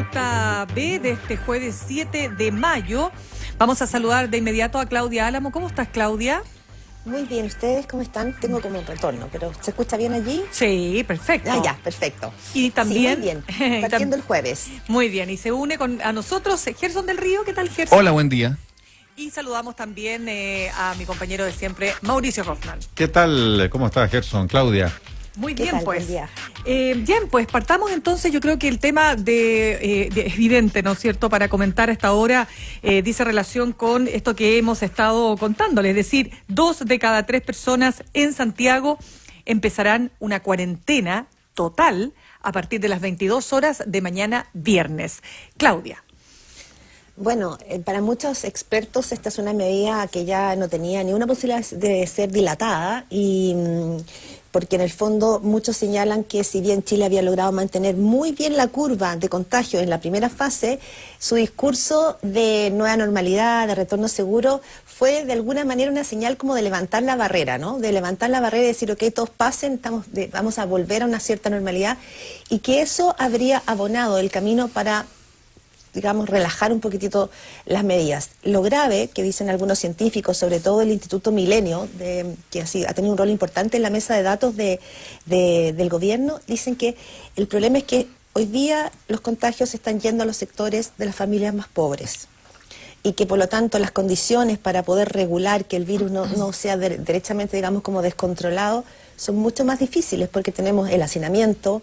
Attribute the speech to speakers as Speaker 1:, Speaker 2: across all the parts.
Speaker 1: Ruta B de este jueves 7 de mayo. Vamos a saludar de inmediato a Claudia Álamo. ¿Cómo estás, Claudia?
Speaker 2: Muy bien, ¿ustedes cómo están? Tengo como un retorno, pero ¿se escucha bien allí?
Speaker 1: Sí, perfecto.
Speaker 2: Ah, ya, perfecto.
Speaker 1: Y también...
Speaker 2: Sí, muy bien, partiendo el jueves.
Speaker 1: Muy bien, y se une a nosotros Gerson del Río. ¿Qué tal, Gerson?
Speaker 3: Hola, buen día.
Speaker 1: Y saludamos también a mi compañero de siempre, Mauricio Hoffman.
Speaker 3: ¿Qué tal? ¿Cómo estás, Gerson? Claudia.
Speaker 1: Muy
Speaker 2: ¿Qué
Speaker 1: bien,
Speaker 2: tal?
Speaker 1: pues.
Speaker 2: Buen día.
Speaker 1: Bien, pues partamos entonces. Yo creo que el tema de evidente, ¿no es cierto?, para comentar a esta hora, dice relación con esto que hemos estado contándoles. Es decir, 2 de cada 3 personas en Santiago empezarán una cuarentena total a partir de las 22 horas de mañana viernes. Claudia.
Speaker 2: Bueno, para muchos expertos esta es una medida que ya no tenía ni una posibilidad de ser dilatada y porque en el fondo muchos señalan que si bien Chile había logrado mantener muy bien la curva de contagio en la primera fase, su discurso de nueva normalidad, de retorno seguro, fue de alguna manera una señal como de levantar la barrera, ¿no? De levantar la barrera y decir, ok, todos pasen, vamos a volver a una cierta normalidad, y que eso habría abonado el camino para, digamos, relajar un poquitito las medidas. Lo grave que dicen algunos científicos, sobre todo el Instituto Milenio, que así ha tenido un rol importante en la mesa de datos del gobierno, dicen que el problema es que hoy día los contagios están yendo a los sectores de las familias más pobres y que por lo tanto las condiciones para poder regular que el virus no sea derechamente, digamos, como descontrolado, son mucho más difíciles porque tenemos el hacinamiento,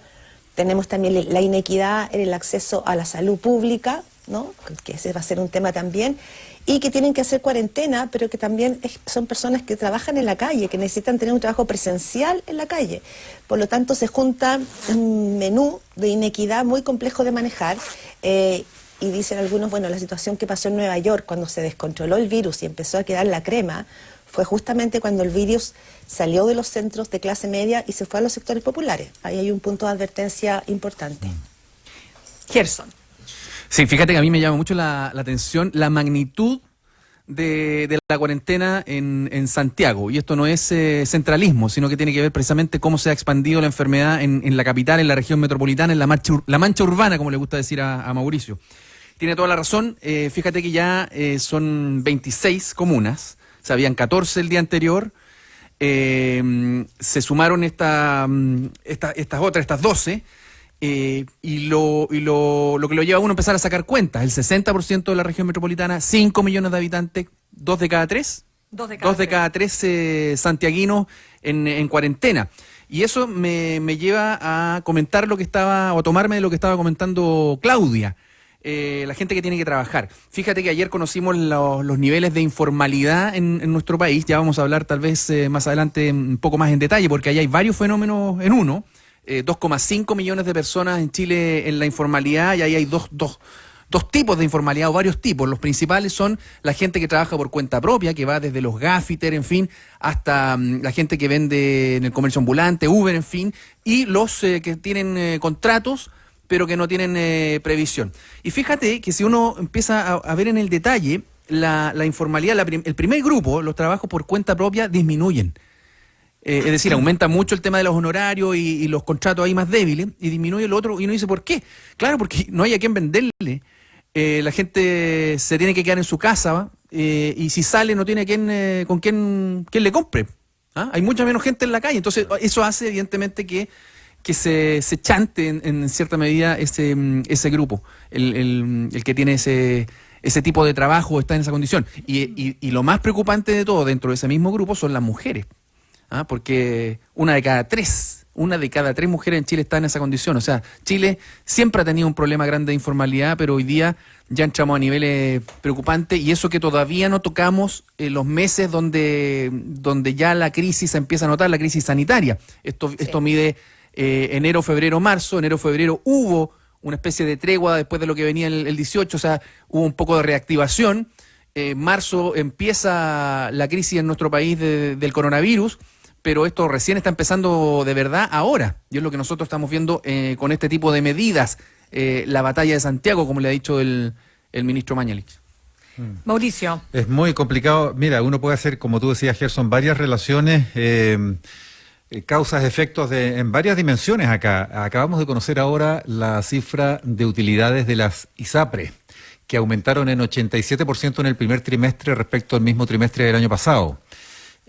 Speaker 2: tenemos también la inequidad en el acceso a la salud pública, ¿no?, que ese va a ser un tema también, y que tienen que hacer cuarentena, pero que también son personas que trabajan en la calle, que necesitan tener un trabajo presencial en la calle. Por lo tanto, se junta un menú de inequidad muy complejo de manejar, y dicen algunos, bueno, la situación que pasó en Nueva York cuando se descontroló el virus y empezó a quedar la crema, fue justamente cuando el virus salió de los centros de clase media y se fue a los sectores populares. Ahí hay un punto de advertencia importante.
Speaker 1: Gerson.
Speaker 4: Sí, fíjate que a mí me llama mucho la atención la magnitud de la cuarentena en Santiago. Y esto no es centralismo, sino que tiene que ver precisamente cómo se ha expandido la enfermedad en la capital, en la región metropolitana, en la mancha urbana, como le gusta decir a Mauricio. Tiene toda la razón. Fíjate que ya son 26 comunas. O sea, habían 14 el día anterior, se sumaron estas otras, estas 12, y lo que lo lleva a uno a empezar a sacar cuentas. El 60% de la región metropolitana, 5 millones de habitantes, 2 de cada 3. 2 de cada 3 santiaguinos en cuarentena. Y eso me lleva a comentar o a tomarme de lo que estaba comentando Claudia. La gente que tiene que trabajar. Fíjate que ayer conocimos los niveles de informalidad en nuestro país. Ya vamos a hablar tal vez más adelante un poco más en detalle, porque ahí hay varios fenómenos en uno. 2,5 millones de personas en Chile en la informalidad, y ahí hay dos tipos de informalidad, o varios tipos. Los principales son la gente que trabaja por cuenta propia, que va desde los gaffiter, en fin, hasta la gente que vende en el comercio ambulante, Uber, en fin, y los que tienen contratos pero que no tienen previsión. Y fíjate que si uno empieza a ver en el detalle, la informalidad, el primer grupo, los trabajos por cuenta propia, disminuyen. Es decir, aumenta mucho el tema de los honorarios y los contratos ahí más débiles, y disminuye el otro, y uno dice, ¿por qué? Claro, porque no hay a quién venderle. La gente se tiene que quedar en su casa, y si sale no tiene con quién le compre. ¿Ah? Hay mucha menos gente en la calle, entonces eso hace evidentemente que se chante en cierta medida ese grupo, el que tiene ese tipo de trabajo, está en esa condición. Y lo más preocupante de todo dentro de ese mismo grupo son las mujeres, porque una de cada tres mujeres en Chile está en esa condición. O sea, Chile siempre ha tenido un problema grande de informalidad, pero hoy día ya entramos a niveles preocupantes, y eso que todavía no tocamos los meses donde ya la crisis se empieza a notar, la crisis sanitaria. Esto mide enero, febrero, marzo. Enero, febrero hubo una especie de tregua después de lo que venía el 18, o sea, hubo un poco de reactivación. Marzo empieza la crisis en nuestro país del coronavirus, pero esto recién está empezando de verdad ahora, y es lo que nosotros estamos viendo con este tipo de medidas, la batalla de Santiago, como le ha dicho el ministro Mañalich.
Speaker 1: Mauricio.
Speaker 3: Es muy complicado. Mira, uno puede hacer, como tú decías, Gerson, varias relaciones causas, efectos en varias dimensiones acá. Acabamos de conocer ahora la cifra de utilidades de las ISAPRES, que aumentaron en 87% en el primer trimestre respecto al mismo trimestre del año pasado.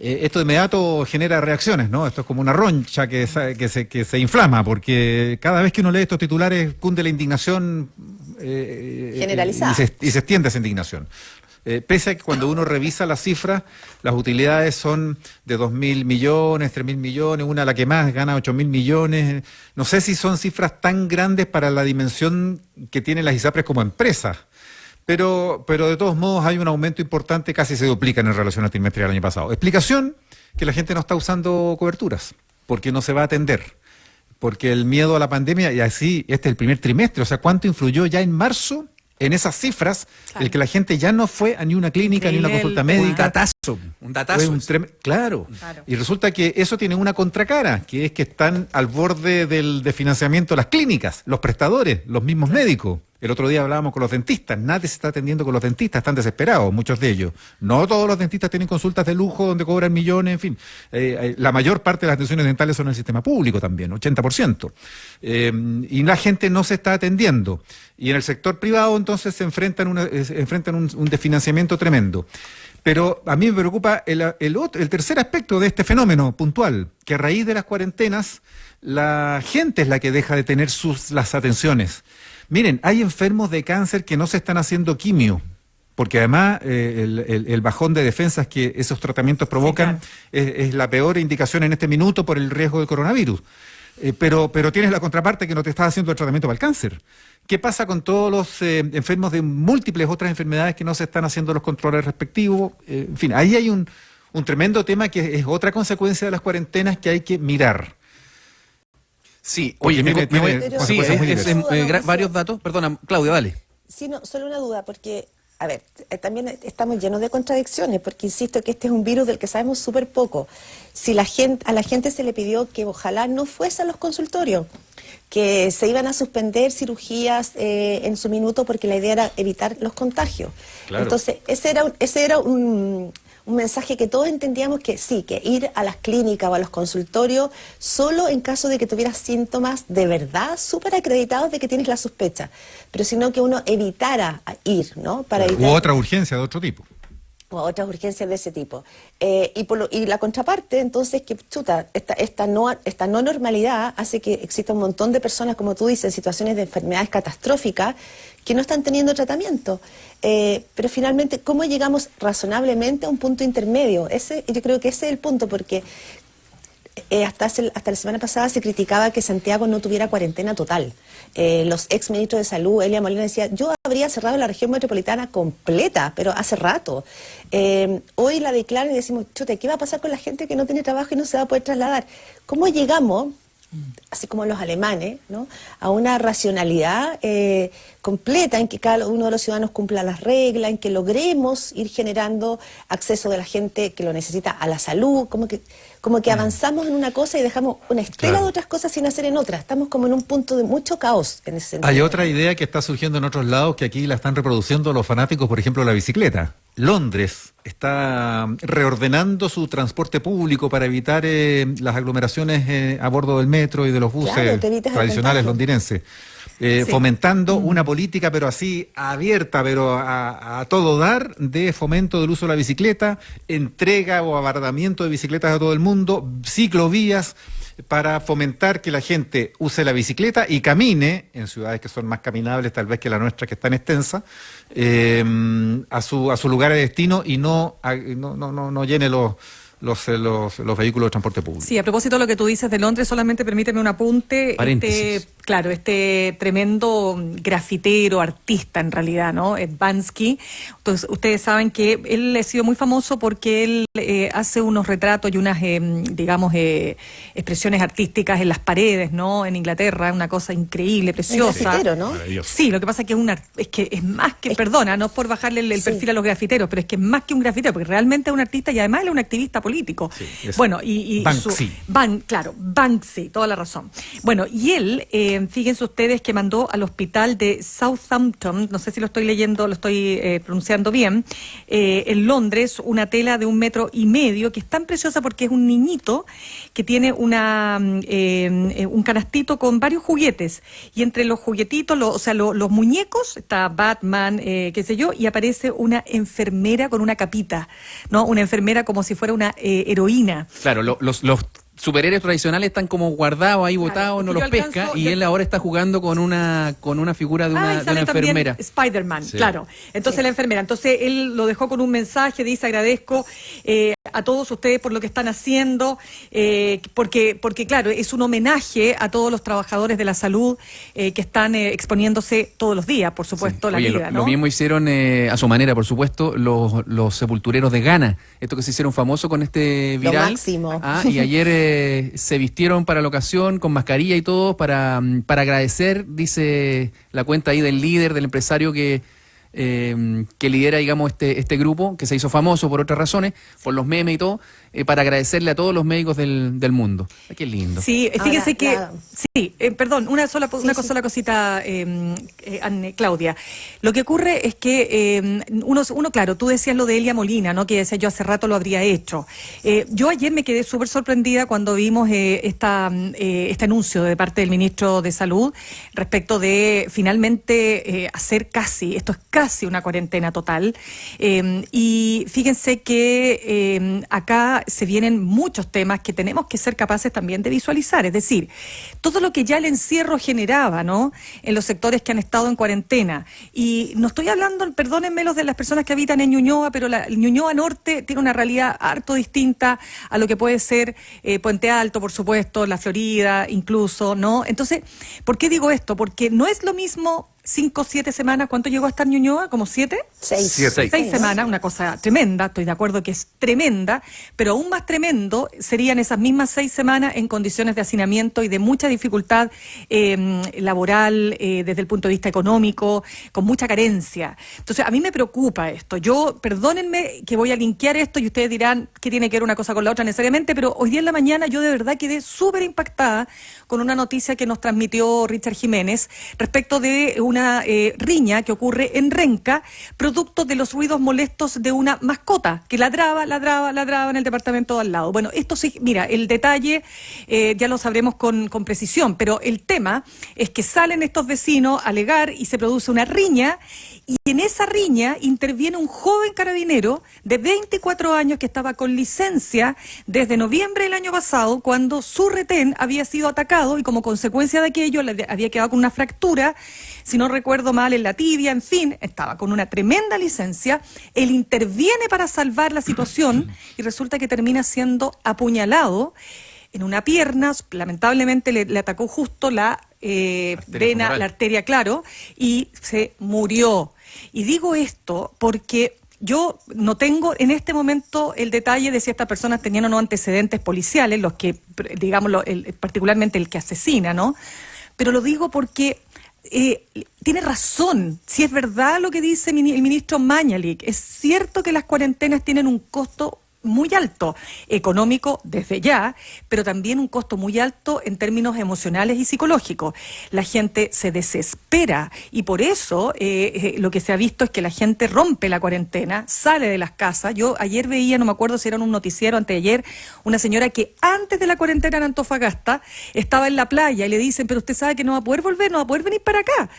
Speaker 3: Esto de inmediato genera reacciones, ¿no? Esto es como una roncha que se inflama, porque cada vez que uno lee estos titulares cunde la indignación
Speaker 2: generalizada.
Speaker 3: Y se extiende esa indignación. Pese a que cuando uno revisa las cifras, las utilidades son de 2.000 millones, 3.000 millones, una la que más gana 8.000 millones. No sé si son cifras tan grandes para la dimensión que tienen las ISAPRES como empresas. Pero de todos modos hay un aumento importante, casi se duplican en relación al trimestre del año pasado. Explicación, que la gente no está usando coberturas, porque no se va a atender, porque el miedo a la pandemia, y así, este es el primer trimestre, o sea, ¿cuánto influyó ya en marzo en esas cifras?
Speaker 1: Claro.
Speaker 3: El que la gente ya no fue a ni una clínica, ni una consulta médica.
Speaker 4: Un datazo.
Speaker 3: Claro.
Speaker 1: Claro.
Speaker 3: Y resulta que eso tiene una contracara, que es que están al borde de financiamiento las clínicas, los prestadores, los mismos médicos. El otro día hablábamos con los dentistas, nadie se está atendiendo con los dentistas, están desesperados, muchos de ellos. No todos los dentistas tienen consultas de lujo donde cobran millones, en fin. La mayor parte de las atenciones dentales son en el sistema público también, 80%. Y la gente no se está atendiendo. Y en el sector privado entonces se enfrentan un desfinanciamiento tremendo. Pero a mí me preocupa el tercer aspecto de este fenómeno puntual, que a raíz de las cuarentenas la gente es la que deja de tener las atenciones. Miren, hay enfermos de cáncer que no se están haciendo quimio, porque además el bajón de defensas que esos tratamientos provocan,
Speaker 1: sí, claro,
Speaker 3: es la peor indicación en este minuto por el riesgo del coronavirus. Pero tienes la contraparte que no te estás haciendo el tratamiento para el cáncer. ¿Qué pasa con todos los enfermos de múltiples otras enfermedades que no se están haciendo los controles respectivos? En fin, ahí hay un tremendo tema que es otra consecuencia de las cuarentenas que hay que mirar.
Speaker 4: Sí,
Speaker 3: Porque
Speaker 4: oye,
Speaker 3: tiene
Speaker 4: sí,
Speaker 3: consecuencias muy diversas.
Speaker 4: varios datos. Perdona, Claudia, dale.
Speaker 2: Sí, no, solo una duda, porque, a ver, también estamos llenos de contradicciones, porque insisto que este es un virus del que sabemos súper poco. Si a la gente se le pidió que ojalá no fuese a los consultorios, que se iban a suspender cirugías en su minuto porque la idea era evitar los contagios.
Speaker 3: Claro.
Speaker 2: Entonces, ese era un mensaje que todos entendíamos que sí, que ir a las clínicas o a los consultorios solo en caso de que tuvieras síntomas de verdad súper acreditados de que tienes la sospecha, pero sino que uno evitara ir, ¿no? Para evitar...
Speaker 3: U otra urgencia de otro tipo.
Speaker 2: O otras urgencias de ese tipo. Y la contraparte, entonces, que chuta, esta no normalidad hace que exista un montón de personas, como tú dices, en situaciones de enfermedades catastróficas, que no están teniendo tratamiento. Pero finalmente, ¿cómo llegamos razonablemente a un punto intermedio? Yo creo que ese es el punto, porque hasta la semana pasada se criticaba que Santiago no tuviera cuarentena total. Los ex ministros de Salud, Elia Molina, decía, yo habría cerrado la región metropolitana completa, pero hace rato. Hoy la declaran y decimos, chute, ¿qué va a pasar con la gente que no tiene trabajo y no se va a poder trasladar? ¿Cómo llegamos, así como los alemanes, ¿no?, a una racionalidad completa en que cada uno de los ciudadanos cumpla las reglas, en que logremos ir generando acceso de la gente que lo necesita a la salud, como que avanzamos en una cosa y dejamos una estela,
Speaker 3: claro,
Speaker 2: de otras cosas sin hacer en otras? Estamos como en un punto de mucho caos en ese sentido.
Speaker 3: Hay otra idea que está surgiendo en otros lados que aquí la están reproduciendo los fanáticos, por ejemplo, la bicicleta. Londres está reordenando su transporte público para evitar las aglomeraciones a bordo del metro y de los buses,
Speaker 2: Claro, te evitas el
Speaker 3: tradicionales
Speaker 2: contagio.
Speaker 3: londinenses.
Speaker 1: Sí.
Speaker 3: Fomentando una política, pero así abierta, pero a todo dar, de fomento del uso de la bicicleta, entrega o abardamiento de bicicletas a todo el mundo, ciclovías, para fomentar que la gente use la bicicleta y camine en ciudades que son más caminables tal vez que la nuestra, que es tan extensa, a su lugar de destino, y no llene los vehículos de transporte público.
Speaker 1: Sí, a propósito de lo que tú dices de Londres, solamente permíteme un apunte.
Speaker 4: Paréntesis.
Speaker 1: Este tremendo grafitero, artista en realidad, ¿no? Bansky. Entonces, ustedes saben que él ha sido muy famoso porque él hace unos retratos y unas, expresiones artísticas en las paredes, ¿no? En Inglaterra, una cosa increíble, preciosa.
Speaker 2: grafitero, ¿no?
Speaker 1: Sí, lo que pasa es que es más que, perdona, no es por bajarle el
Speaker 2: Sí.
Speaker 1: perfil a los grafiteros, pero es que es más que un grafitero, porque realmente es un artista y además él es un activista político.
Speaker 3: Sí,
Speaker 1: Bueno, y
Speaker 3: Banksy.
Speaker 1: claro, Banksy, toda la razón. Bueno, y él fíjense ustedes que mandó al hospital de Southampton, no sé si lo estoy leyendo, lo estoy pronunciando bien, en Londres, una tela de 1,5 metros, que es tan preciosa porque es un niñito que tiene un canastito con varios juguetes, y entre los juguetitos, los muñecos, está Batman, qué sé yo, y aparece una enfermera con una capita, ¿no? Una enfermera como si fuera una heroína.
Speaker 4: Claro, los superhéroes tradicionales están como guardados ahí, botados, no los pesca, y él ahora está jugando con una figura de una enfermera.
Speaker 1: Spider-Man,
Speaker 3: sí.
Speaker 1: Claro. Entonces la enfermera, entonces él lo dejó con un mensaje, dice: agradezco a todos ustedes por lo que están haciendo, porque claro, es un homenaje a todos los trabajadores de la salud que están exponiéndose todos los días, por supuesto, la vida, ¿no?
Speaker 4: Lo mismo hicieron a su manera, por supuesto, los sepultureros de Ghana, esto que se hicieron famosos con este viral.
Speaker 2: Lo máximo.
Speaker 4: Y ayer se vistieron para la ocasión con mascarilla y todo para agradecer, dice la cuenta ahí del líder, del empresario que lidera, digamos, este grupo, que se hizo famoso por otras razones, por los memes y todo, para agradecerle a todos los médicos del mundo. Qué lindo.
Speaker 1: Sí, fíjense
Speaker 2: Ahora,
Speaker 1: perdón, una sola cosita, Claudia. Lo que ocurre es que uno, claro, tú decías lo de Elia Molina, ¿no? Que decía yo hace rato lo habría hecho. Yo ayer me quedé súper sorprendida cuando vimos este anuncio de parte del ministro de Salud respecto de finalmente hacer esto es casi una cuarentena total. Y fíjense que acá se vienen muchos temas que tenemos que ser capaces también de visualizar, es decir, todo lo que ya el encierro generaba, ¿no? En los sectores que han estado en cuarentena. Y no estoy hablando, perdónenme los de las personas que habitan en Ñuñoa, pero Ñuñoa Norte tiene una realidad harto distinta a lo que puede ser Puente Alto, por supuesto, La Florida, incluso, ¿no? Entonces, ¿por qué digo esto? Porque no es lo mismo 5 o 7 semanas. ¿Cuánto llegó a estar Ñuñoa? ¿Como 7?
Speaker 2: 6.
Speaker 1: 6 semanas, una cosa tremenda, estoy de acuerdo que es tremenda, pero aún más tremendo serían esas mismas 6 semanas en condiciones de hacinamiento y de mucha dificultad laboral, desde el punto de vista económico, con mucha carencia. Entonces, a mí me preocupa esto. Yo, perdónenme que voy a linkear esto y ustedes dirán que tiene que ver una cosa con la otra necesariamente, pero hoy día en la mañana yo de verdad quedé súper impactada con una noticia que nos transmitió Richard Jiménez respecto de una riña que ocurre en Renca, producto de los ruidos molestos de una mascota que ladraba en el departamento de al lado. Bueno, esto sí, mira, el detalle ya lo sabremos con precisión, pero el tema es que salen estos vecinos a alegar y se produce una riña, y en esa riña interviene un joven carabinero de 24 años que estaba con licencia desde noviembre del año pasado, cuando su retén había sido atacado y como consecuencia de aquello había quedado con una fractura, si no recuerdo mal, en la tibia, en fin, estaba con una tremenda licencia. Él interviene para salvar la situación y resulta que termina siendo apuñalado en una pierna. Lamentablemente le atacó justo la vena, la arteria, claro, y se murió. Y digo esto porque yo no tengo en este momento el detalle de si estas personas tenían o no antecedentes policiales, los que, digamos, particularmente el que asesina, ¿no? Pero lo digo porque tiene razón. Si es verdad lo que dice el ministro Mañalich, es cierto que las cuarentenas tienen un costo muy alto, económico desde ya, pero también un costo muy alto en términos emocionales y psicológicos. La gente se desespera y por eso lo que se ha visto es que la gente rompe la cuarentena, sale de las casas. Yo ayer veía, no me acuerdo si era en un noticiero anteayer, una señora que antes de la cuarentena en Antofagasta estaba en la playa y le dicen: pero usted sabe que no va a poder volver, no va a poder venir para acá.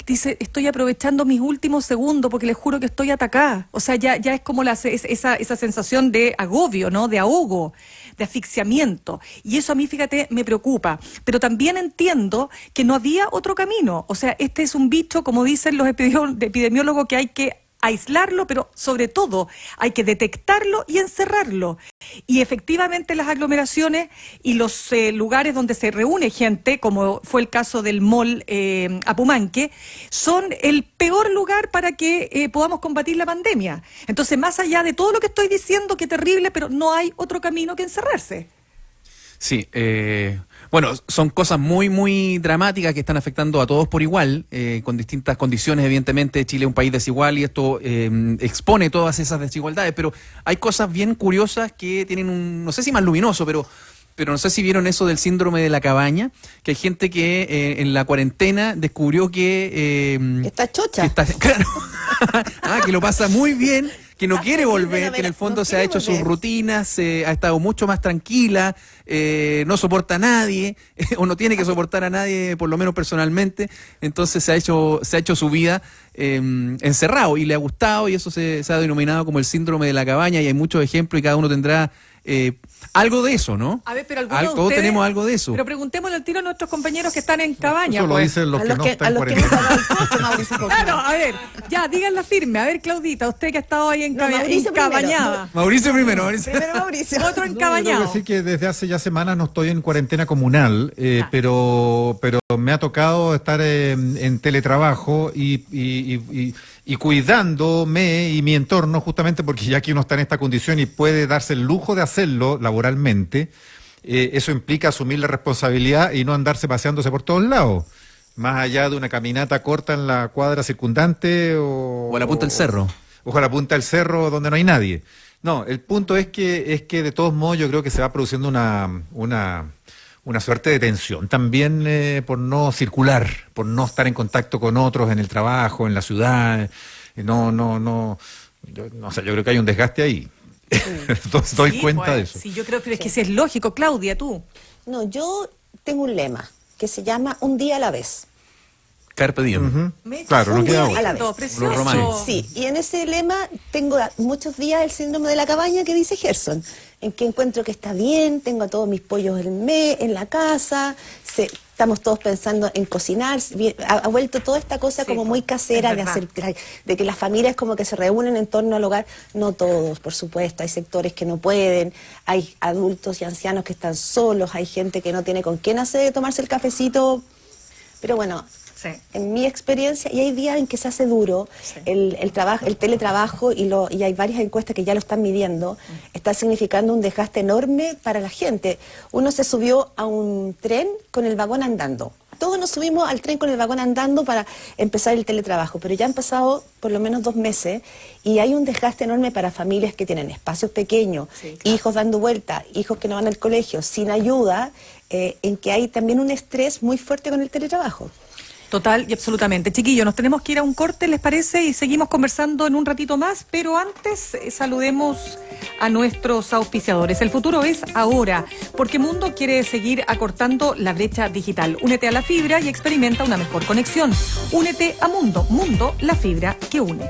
Speaker 1: Dice: estoy aprovechando mis últimos segundos porque les juro que estoy atacada. O sea, ya es como esa sensación de agobio, ¿no? De ahogo, de asfixiamiento. Y eso a mí, fíjate, me preocupa. Pero también entiendo que no había otro camino. O sea, este es un bicho, como dicen los epidemiólogos, que hay que aislarlo, pero sobre todo hay que detectarlo y encerrarlo. Y efectivamente las aglomeraciones y los lugares donde se reúne gente, como fue el caso del mall Apumanque, son el peor lugar para que podamos combatir la pandemia. Entonces, más allá de todo lo que estoy diciendo, qué terrible, pero no hay otro camino que encerrarse.
Speaker 4: Sí, bueno, son cosas muy, muy dramáticas que están afectando a todos por igual, con distintas condiciones. Evidentemente, Chile es un país desigual y esto expone todas esas desigualdades, pero hay cosas bien curiosas que tienen un, no sé si más luminoso, pero pero no sé si vieron eso del síndrome de la cabaña, que hay gente que en la cuarentena descubrió que...
Speaker 2: Está chocha.
Speaker 4: que está, claro, que lo pasa muy bien, que no quiere
Speaker 2: muy
Speaker 4: volver,
Speaker 2: bien,
Speaker 4: que en el fondo
Speaker 2: no
Speaker 4: se ha
Speaker 2: quiere
Speaker 4: hecho sus
Speaker 2: volver.
Speaker 4: rutinas, ha estado mucho más tranquila, no soporta a nadie, o no tiene que soportar a nadie, por lo menos personalmente, entonces se ha hecho su vida encerrado y le ha gustado, y eso se ha denominado como el síndrome de la cabaña, y hay muchos ejemplos y cada uno tendrá algo de eso, ¿no?
Speaker 1: A ver, pero algunos de
Speaker 4: Todos
Speaker 1: ustedes-
Speaker 4: tenemos algo de eso.
Speaker 1: Pero preguntémosle al tiro a nuestros compañeros que están en cabaña.
Speaker 3: Eso lo
Speaker 1: pues.
Speaker 3: dicen los
Speaker 2: A
Speaker 3: que
Speaker 2: los
Speaker 3: no
Speaker 2: que,
Speaker 3: están
Speaker 2: a
Speaker 3: en
Speaker 2: los que no
Speaker 3: cuarentena.
Speaker 2: pagan el costo, Mauricio Costa.
Speaker 1: Claro, a ver, ya, díganla firme. A ver, Claudita, usted que ha estado ahí
Speaker 2: No, Mauricio
Speaker 1: encabañada.
Speaker 4: Mauricio primero, Mauricio.
Speaker 2: Primero Mauricio.
Speaker 1: Otro
Speaker 3: No, yo
Speaker 1: encabañado.
Speaker 3: creo que sí, que desde hace ya semanas no estoy en cuarentena comunal, pero me ha tocado estar en teletrabajo y cuidándome y mi entorno, justamente porque ya que uno está en esta condición y puede darse el lujo de hacerlo laboralmente, eso implica asumir la responsabilidad y no andarse paseándose por todos lados, más allá de una caminata corta en la cuadra circundante
Speaker 4: O a la punta del cerro.
Speaker 3: O a la punta del cerro donde no hay nadie. No, el punto es que de todos modos yo creo que se va produciendo una suerte de tensión también por no circular, por no estar en contacto con otros en el trabajo, en la ciudad. No sé, yo creo que hay un desgaste ahí. Doy
Speaker 1: Sí,
Speaker 3: cuenta
Speaker 1: pues,
Speaker 3: de eso.
Speaker 1: Sí, yo creo que es que sí es lógico. Claudia, tú.
Speaker 2: No, yo tengo un lema que se llama un día a la vez.
Speaker 4: Carpe diem.
Speaker 3: Ujú.
Speaker 1: Me-
Speaker 3: Claro, no
Speaker 2: un
Speaker 3: queda
Speaker 2: día a la
Speaker 3: otra.
Speaker 2: vez.
Speaker 1: Precioso.
Speaker 4: Los romanos.
Speaker 2: Sí, y en ese lema tengo muchos días el síndrome de la cabaña que dice Gerson, en que encuentro que está bien, tengo a todos mis pollos en la casa, estamos todos pensando en cocinar, ha vuelto toda esta cosa
Speaker 1: Sí,
Speaker 2: como muy casera
Speaker 1: es
Speaker 2: de
Speaker 1: verdad.
Speaker 2: de que las familias como que se reúnen en torno al hogar, no todos, por supuesto, hay sectores que no pueden, hay adultos y ancianos que están solos, hay gente que no tiene con quién tomarse el cafecito, pero bueno,
Speaker 1: Sí.
Speaker 2: en mi experiencia, y hay días en que se hace duro el trabajo, el teletrabajo, y hay varias encuestas que ya lo están midiendo, está significando un desgaste enorme para la gente. Uno se subió a un tren con el vagón andando. Todos nos subimos al tren con el vagón andando para empezar el teletrabajo, pero ya han pasado por lo menos 2 meses y hay un desgaste enorme para familias que tienen espacios pequeños,
Speaker 1: Sí, claro.
Speaker 2: hijos dando vuelta, hijos que no van al colegio, sin ayuda, en que hay también un estrés muy fuerte con el teletrabajo.
Speaker 1: Total y absolutamente. Chiquillos, nos tenemos que ir a un corte, ¿les parece? Y seguimos conversando en un ratito más, pero antes saludemos a nuestros auspiciadores. El futuro es ahora, porque Mundo quiere seguir acortando la brecha digital. Únete a la fibra y experimenta una mejor conexión. Únete a Mundo, Mundo, la fibra que une.